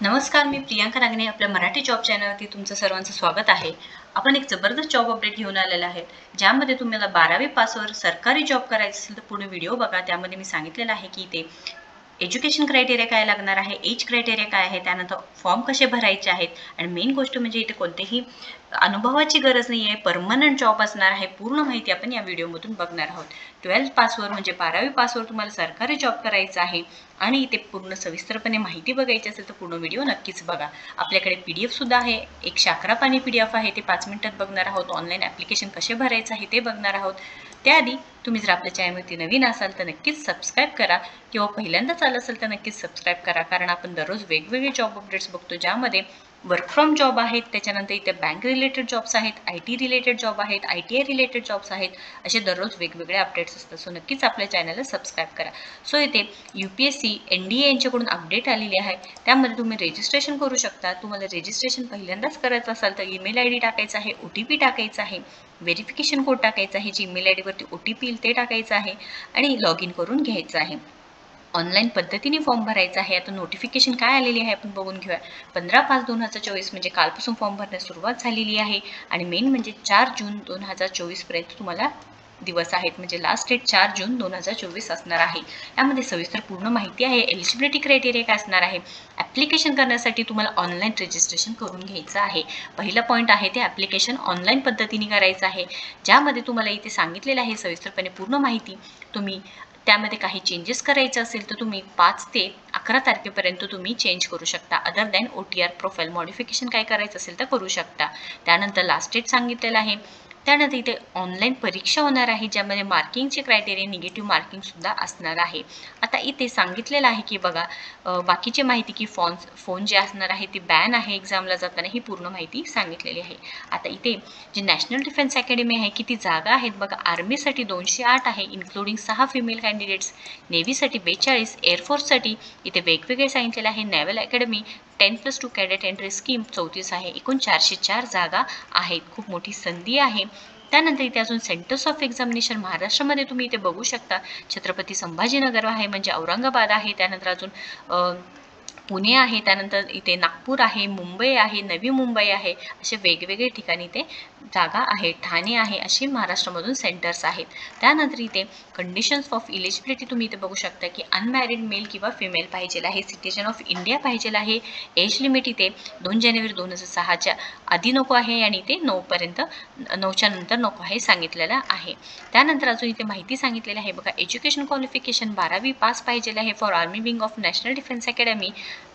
नमस्कार, मी प्रियांका रागणे आपल्या मराठी जॉब चॅनलवरती तुमचं सर्वांचं स्वागत आहे. आपण एक जबरदस्त जॉब अपडेट घेऊन आलेला आहे, ज्यामध्ये तुम्हाला 12वी पासवर सरकारी जॉब करायचं असेल तर पूर्ण व्हिडिओ बघा. त्यामध्ये मी सांगितलेलं आहे की ते एज्युकेशन क्रायटेरिया काय लागणार आहे, एज क्रायटेरिया काय आहे, त्यानंतर फॉर्म कसे भरायचे आहेत आणि मेन गोष्ट म्हणजे इथे कोणतेही अनुभवाची गरज नाही आहे, परमनंट जॉब असणार आहे. पूर्ण माहिती आपण या व्हिडिओमधून बघणार आहोत. 12th पासवर म्हणजे 12वी पासवर तुम्हाला सरकारी जॉब करायचा आहे आणि इथे पूर्ण सविस्तरपणे माहिती बघायची असेल तर पूर्ण व्हिडिओ नक्कीच बघा. आपल्याकडे PDF सुद्धा आहे, 111 पानी PDF आहे, ते 5 मिनिटात बघणार आहोत. ऑनलाईन ॲप्लिकेशन कसे भरायचं आहे ते बघणार आहोत. त्याआधी तुम्ही जर आपल्या चॅनलवरती नवीन असाल तर नक्कीच सबस्क्राईब करा किंवा पहिल्यांदाच आलं असेल तर नक्कीच सबस्क्राईब करा, कारण आपण दररोज वेगवेगळे जॉब अपडेट्स बघतो, ज्यामध्ये वर्क फ्रॉम जॉब आहेत, त्याच्यानंतर इथे बँक रिलेटेड जॉब्स आहेत, IT रिलेटेड जॉब आहेत, ITI रिलेटेड जॉब्स आहेत. असे दररोज वेगवेगळे अपडेट्स असतात. सो नक्कीच आपल्या चॅनलला सबस्क्राईब करा. सो इथे UPSC NDA यांच्याकडून अपडेट आलेली आहे, त्यामध्ये तुम्ही रजिस्ट्रेशन करू शकता. तुम्हाला रजिस्ट्रेशन पहिल्यांदाच करायचं असाल तर ईमेल ID टाकायचा आहे, OTP टाकायचा आहे, व्हेरिफिकेशन कोड टाकायचा आहे, जीमेल ID वरती OTP येईल ते टाकायचं आहे आणि लॉग इन करून घ्यायचं आहे. ऑनलाईन पद्धतीने फॉर्म भरायचा आहे. आता नोटिफिकेशन काय आलेली आहे आपण बघून घेऊया. 15/5/2024 म्हणजे कालपासून फॉर्म भरण्यास सुरुवात झालेली आहे आणि मेन म्हणजे 4 जून 2024 पर्यंत तुम्हाला दिवस आहेत, म्हणजे लास्ट डेट 4 जून 2024 असणार आहे. यामध्ये सविस्तर पूर्ण माहिती आहे. एलिजिबिलिटी क्रायटेरिया काय असणार आहे, ॲप्लिकेशन करण्यासाठी तुम्हाला ऑनलाईन रजिस्ट्रेशन करून घ्यायचं आहे. पहिला पॉईंट आहे ते ॲप्लिकेशन ऑनलाईन पद्धतीने करायचं आहे, ज्यामध्ये तुम्हाला इथे सांगितलेलं आहे सविस्तरपणे पूर्ण माहिती. तुम्ही त्यामध्ये काही चेंजेस करायचे असेल तर तुम्ही 5 ते 11 तारखेपर्यंत तुम्ही चेंज करू शकता. Other than OTR profile modification काय करायचं असेल तर करू शकता. त्यानंतर लास्ट डेट सांगितलेलं आहे. त्यानंतर इथे ऑनलाईन परीक्षा होणार आहे, ज्यामध्ये मार्किंगचे क्रायटेरिया निगेटिव्ह मार्किंगसुद्धा असणार आहे. आता इथे सांगितलेलं आहे की बघा, बाकीची माहिती की फोन जे असणार आहे ते बॅन आहे एक्झामला जाताना, ही पूर्ण माहिती सांगितलेली आहे. आता इथे जे नॅशनल डिफेन्स अकॅडमी आहे, किती जागा आहेत बघा. आर्मीसाठी 208 आहे, इन्क्लुडिंग 6 फिमेल कॅन्डिडेट्स. नेव्हीसाठी 42, एअरफोर्ससाठी इथे वेगवेगळे सांगितलेलं आहे. Naval academy 10+2 cadet entry scheme 34 आहे. एकूण 404 जागा आहेत. खूप मोठी संधी आहे. त्यानंतर इथे अजून सेंटर्स ऑफ एक्झामिनेशन महाराष्ट्रामध्ये तुम्ही इथे बघू शकता. छत्रपती संभाजीनगर आहे, म्हणजे औरंगाबाद आहे. त्यानंतर अजून पुणे आहे, त्यानंतर इथे नागपूर आहे, मुंबई आहे, नवी मुंबई आहे. असे वेगवेगळे ठिकाणी इथे जागा आहेत. ठाणे आहे, असे महाराष्ट्रामधून सेंटर्स आहेत. त्यानंतर इथे कंडिशन्स ऑफ इलिजिबिलिटी तुम्ही इथे बघू शकता की अनमॅरिड मेल किंवा फिमेल पाहिजे आहे, सिटिझन ऑफ इंडिया पाहिजे आहे. एज लिमिट इथे 2 जानेवारी 2006च्या आधी नको आहे आणि इथे 9च्या नंतर नको आहे सांगितलेलं आहे. त्यानंतर अजून इथे माहिती सांगितलेली आहे बघा. एज्युकेशन क्वालिफिकेशन 12वी पास पाहिजे आहे for army wing of national defence academy,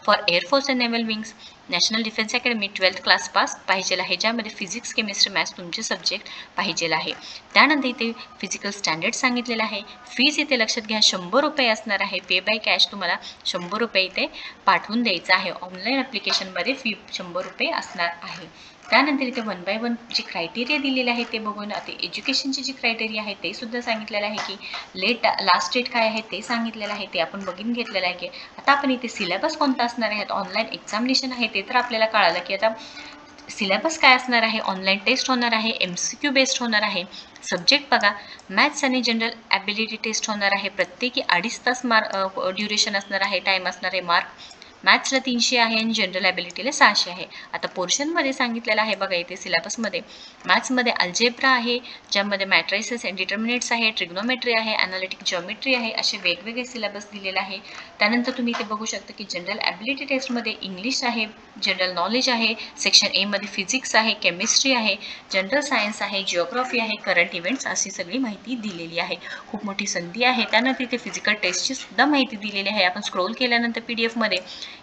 for air force and naval wings national defence academy 12th class pass पाहिजे आहे, ज्यामध्ये फिजिक्स केमिस्ट्री मॅथ्स तुमचे सब्जेक्ट पाहिजे आहे. त्यानंतर इथे फिजिकल स्टँडर्ड सांगितलेलं आहे. फीज इथे लक्षात घ्या, 100 रुपये असणार आहे. पे बाय कॅश तुम्हाला 100 रुपये इथे पाठवून द्यायचं आहे. ऑनलाईन ॲप्लिकेशनमध्ये फी 100 रुपये असणार आहे. त्यानंतर इथे 1 by 1 जे क्रायटेरिया दिलेले आहे ते बघून, आता एज्युकेशनचे जे क्रायटेरिया आहे ते सुद्धा सांगितलेलं आहे की लास्ट डेट काय आहे ते सांगितलेलं आहे, ते आपण बघून घेतलेलं आहे. की आता आपण इथे सिलेबस कोणता असणार आहे, ऑनलाईन एक्झामिनेशन आहे ते तर आपल्याला कळालं की आता सिलेबस काय असणार आहे. ऑनलाईन टेस्ट होणार आहे, MCQ बेस्ड होणार आहे. सब्जेक्ट बघा, मॅथ्स आणि जनरल ॲबिलिटी टेस्ट होणार आहे. प्रत्येकी 2.5 तास ड्युरेशन असणार आहे, टाईम असणार आहे. मार्क मॅथ्सला 300 आहे आणि जनरल ॲबिलिटीला 600 आहे. आता पोर्शनमध्ये सांगितलेलं आहे बघा, इथे सिलेबसमध्ये मॅथ्समध्ये अल्जेब्रा आहे, ज्यामध्ये मॅट्रायसेस अँड डिटर्मिनेट्स आहे, ट्रिग्नोमेट्री आहे, ॲनालिटिक जॉमेट्री आहे. असे वेगवेगळे सिलेबस दिलेले आहे. त्यानंतर तुम्ही इथे बघू शकता की जनरल ॲबिलिटी टेस्टमध्ये इंग्लिश आहे, जनरल नॉलेज आहे, सेक्शन A मध्ये फिजिक्स आहे, केमिस्ट्री आहे, जनरल सायन्स आहे, जिओग्राफी आहे, करंट इव्हेंट्स, अशी सगळी माहिती दिलेली आहे. खूप मोठी संधी आहे. त्यानंतर इथे फिजिकल टेस्टची सुद्धा माहिती दिलेली आहे. आपण स्क्रोल केल्यानंतर PDF मध्ये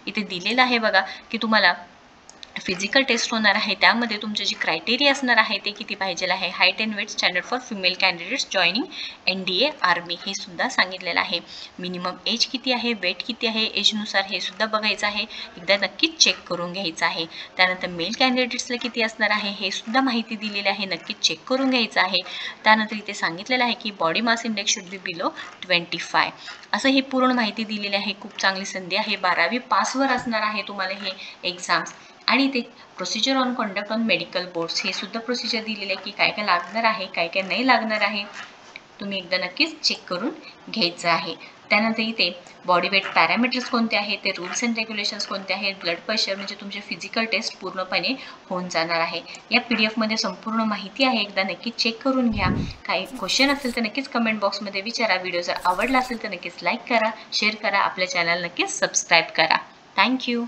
इथे दिलेलं आहे बघा की तुम्हाला फिजिकल टेस्ट होणार आहे. त्यामध्ये तुमचे जे क्रायटेरिया असणार आहे ते किती पाहिजे आहे. Height and weight standard for female candidates joining NDA army हे सुद्धा सांगितलेलं आहे. मिनिमम एज किती आहे, वेट किती आहे, एजनुसार हे सुद्धा बघायचं आहे. एकदा नक्कीच चेक करून घ्यायचं आहे. त्यानंतर मेल कॅन्डिडेट्सला किती असणार आहे हे सुद्धा माहिती दिलेली आहे, नक्कीच चेक करून घ्यायचं आहे. त्यानंतर इथे सांगितलेलं आहे की body mass index should be below 25. असं ही पूर्ण माहिती दिलेली आहे. खूप चांगली संधी आहे. 12वी पासवर असणार आहे तुम्हाला हे एक्झाम्स. आणि ते procedure on conduct on medical boards हे सुद्धा प्रोसिजर दिलेले आहे की काय काय लागणार आहे, काय काय नाही लागणार आहे. तुम्ही एकदा नक्कीच चेक करून घ्यायचं आहे. त्यानंतर इथे बॉडी वेट पॅरामीटर्स कोणते आहेत, ते रूल्स अँड रेग्युलेशन्स कोणते आहेत, ब्लड प्रेशर म्हणजे तुमचे फिजिकल टेस्ट पूर्णपणे होऊन जाणार आहे. या PDF मध्ये संपूर्ण माहिती आहे, एकदा नक्कीच चेक करून घ्या. काही क्वेश्चन असेल तर नक्कीच कमेंट बॉक्समध्ये विचारा. व्हिडिओ जर आवडला असेल तर नक्कीच लाईक करा, शेअर करा, आपल्या चॅनल नक्कीच सबस्क्राईब करा. थँक्यू.